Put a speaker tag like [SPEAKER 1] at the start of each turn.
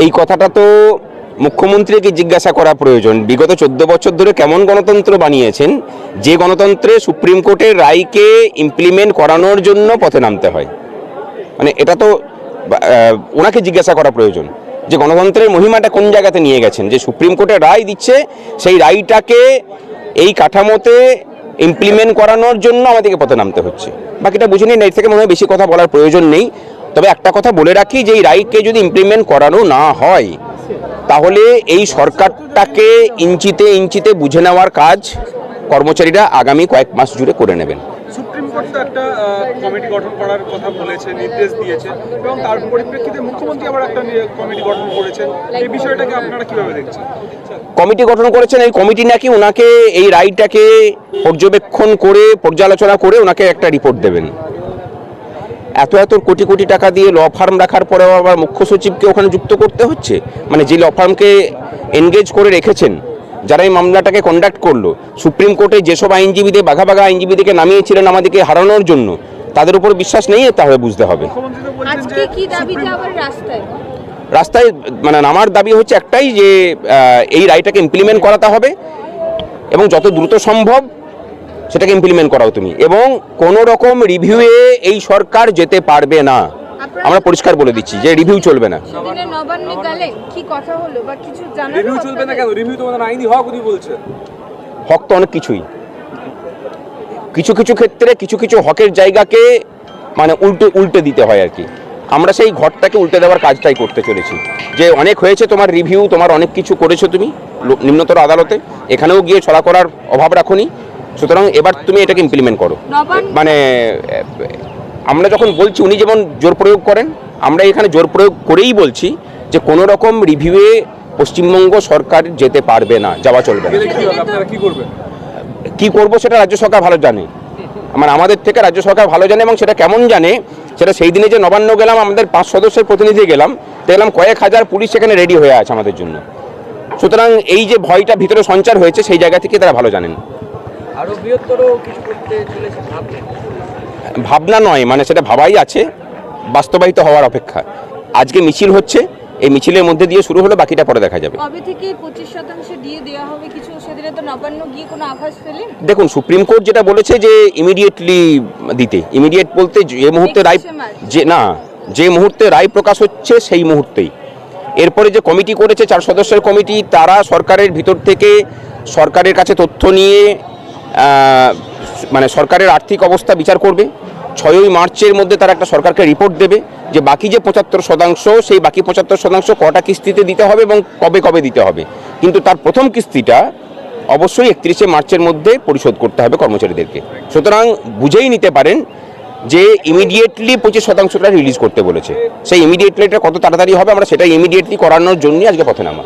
[SPEAKER 1] এই কথাটা তো মুখ্যমন্ত্রীকে জিজ্ঞাসা করা প্রয়োজন। বিগত 14 বছর ধরে কেমন গণতন্ত্র বানিয়েছেন, যে গণতন্ত্রে সুপ্রিম কোর্টের রায়কে ইমপ্লিমেন্ট করানোর জন্য পথে নামতে হয়। মানে এটা তো ওনাকে জিজ্ঞাসা করা প্রয়োজন যে গণতন্ত্রের মহিমাটা কোন জায়গাতে নিয়ে গেছেন, যে সুপ্রিম কোর্টের রায় দিচ্ছে সেই রায়টাকে এই কাঠামোতে ইমপ্লিমেন্ট করানোর জন্য আমাদেরকে পথে নামতে হচ্ছে। বাকিটা বুঝে নিন, এর থেকে মনে হয় বেশি কথা বলার প্রয়োজন নেই। তবে একটা কথা বলে রাখি যে এই রায়কে যদি ইমপ্লিমেন্ট করানো না হয় তাহলে এই সরকারটাকে ইঞ্চিতে ইঞ্চিতে বুঝে নেওয়ার কাজ কর্মচারীরা আগামী কয়েক মাস জুড়ে করে নেবেন।
[SPEAKER 2] সুপ্রিম কোর্ট তো একটা কমিটি গঠন করার কথা বলেছে, নির্দেশ দিয়েছে, এবং তার পরিপ্রেক্ষিতে মুখ্যমন্ত্রী আবার একটা কমিটি গঠন করেছেন। এই বিষয়টাকে আপনারা কিভাবে দেখছেন?
[SPEAKER 1] কমিটি গঠন করেছেন, এই কমিটি নাকি ওনাকে এই রায়টাকে পর্যবেক্ষণ করে পর্যালোচনা করে ওনাকে একটা রিপোর্ট দেবেন। এত এত কোটি কোটি টাকা দিয়ে ল ফার্ম রাখার পরেও আবার মুখ্য সচিবকে ওখানে যুক্ত করতে হচ্ছে। মানে যে ল ফার্মকে এনগেজ করে রেখেছেন, যারা এই মামলাটাকে কন্ডাক্ট করলো, সুপ্রিম কোর্টে যেসব আইনজীবীদের বাঘা বাঘা আইনজীবীদেরকে নামিয়েছিলেন আমাদেরকে হারানোর জন্য, তাদের উপর বিশ্বাস নেই, তাহলে বুঝতে হবে। রাস্তায় মানে আমার দাবি হচ্ছে একটাই, যে এই রায়টাকে ইমপ্লিমেন্ট করাতে হবে এবং যত দ্রুত সম্ভব সেটাকে ইমপ্লিমেন্ট করাও তুমি, এবং কোনো রকম রিভিউয়ে এই সরকার যেতে পারবে না। আমরা পরিষ্কার বলে দিচ্ছি যে রিভিউ চলবে না। হক তো অনেক কিছুই, কিছু কিছু ক্ষেত্রে কিছু কিছু হকের জায়গাকে মানে উল্টে দিতে হয় আর কি। আমরা সেই ঘরটাকে উল্টে দেওয়ার কাজটাই করতে চলেছি। যে অনেক হয়েছে তোমার রিভিউ, তোমার অনেক কিছু করেছো তুমি নিম্নতর আদালতে, এখানেও গিয়ে ছড়া করার অভাব রাখোনি, সুতরাং এবার তুমি এটাকে ইমপ্লিমেন্ট করো। মানে আমরা যখন বলছি, উনি যেমন জোর প্রয়োগ করেন, আমরা এখানে জোর প্রয়োগ করেই বলছি যে কোনো রকম রিভিউয়ে পশ্চিমবঙ্গ সরকার যেতে পারবে না, যাওয়া চলবে না। কি করব সেটা রাজ্য সরকার ভালো জানে, মানে আমাদের থেকে রাজ্য সরকার ভালো জানে, এবং সেটা কেমন জানে সেটা সেই দিনে যে নবান্ন গেলাম, আমাদের 5 সদস্যের প্রতিনিধি গেলাম, দেখলাম কয়েক হাজার পুলিশ সেখানে রেডি হয়ে আছে আমাদের জন্য। সুতরাং এই যে ভয়টা ভিতরে সঞ্চার হয়েছে সেই জায়গা থেকে তারা ভালো জানেন।
[SPEAKER 3] আরো বৃহত্তর কিছু করতে চলেছে
[SPEAKER 1] ভাবনা নয়, মানে সেটা ভাবাই আছে, বাস্তবায়িত হওয়ার অপেক্ষা। আজকে মিছিল হচ্ছে, এই মিছিলের মধ্যে দিয়ে শুরু হলো, বাকিটা পরে দেখা যাবে।
[SPEAKER 4] কবে থেকে 25% দিয়ে দেওয়া হবে কিছু, সেদিনে তো নবান্ন গিয়ে কোনো আভাস পেলেন?
[SPEAKER 1] দেখুন, সুপ্রিম কোর্ট যেটা বলেছে যে ইমিডিয়েটলি দিতে, ইমিডিয়েট বলতে যে মুহূর্তে রায়, যে মুহূর্তে রায় প্রকাশ হচ্ছে সেই মুহূর্তেই। এরপরে যে কমিটি করেছে 4 সদস্যের কমিটি, তারা সরকারের ভিতর থেকে সরকারের কাছে তথ্য নিয়ে মানে সরকারের আর্থিক অবস্থা বিচার করবে। 6ই মার্চের মধ্যে তারা একটা সরকারকে রিপোর্ট দেবে যে বাকি যে 75%, সেই বাকি 75% কটা কিস্তিতে দিতে হবে এবং কবে কবে দিতে হবে। কিন্তু তার প্রথম কিস্তিটা অবশ্যই 31শে মার্চের মধ্যে পরিশোধ করতে হবে কর্মচারীদেরকে। সুতরাং বুঝেই নিতে পারেন যে ইমিডিয়েটলি 25%টা রিলিজ করতে বলেছে। সেই ইমিডিয়েটলিটা কত তাড়াতাড়ি হবে, আমরা সেটা ইমিডিয়েটলি করানোর জন্যই আজকে পথে নামা।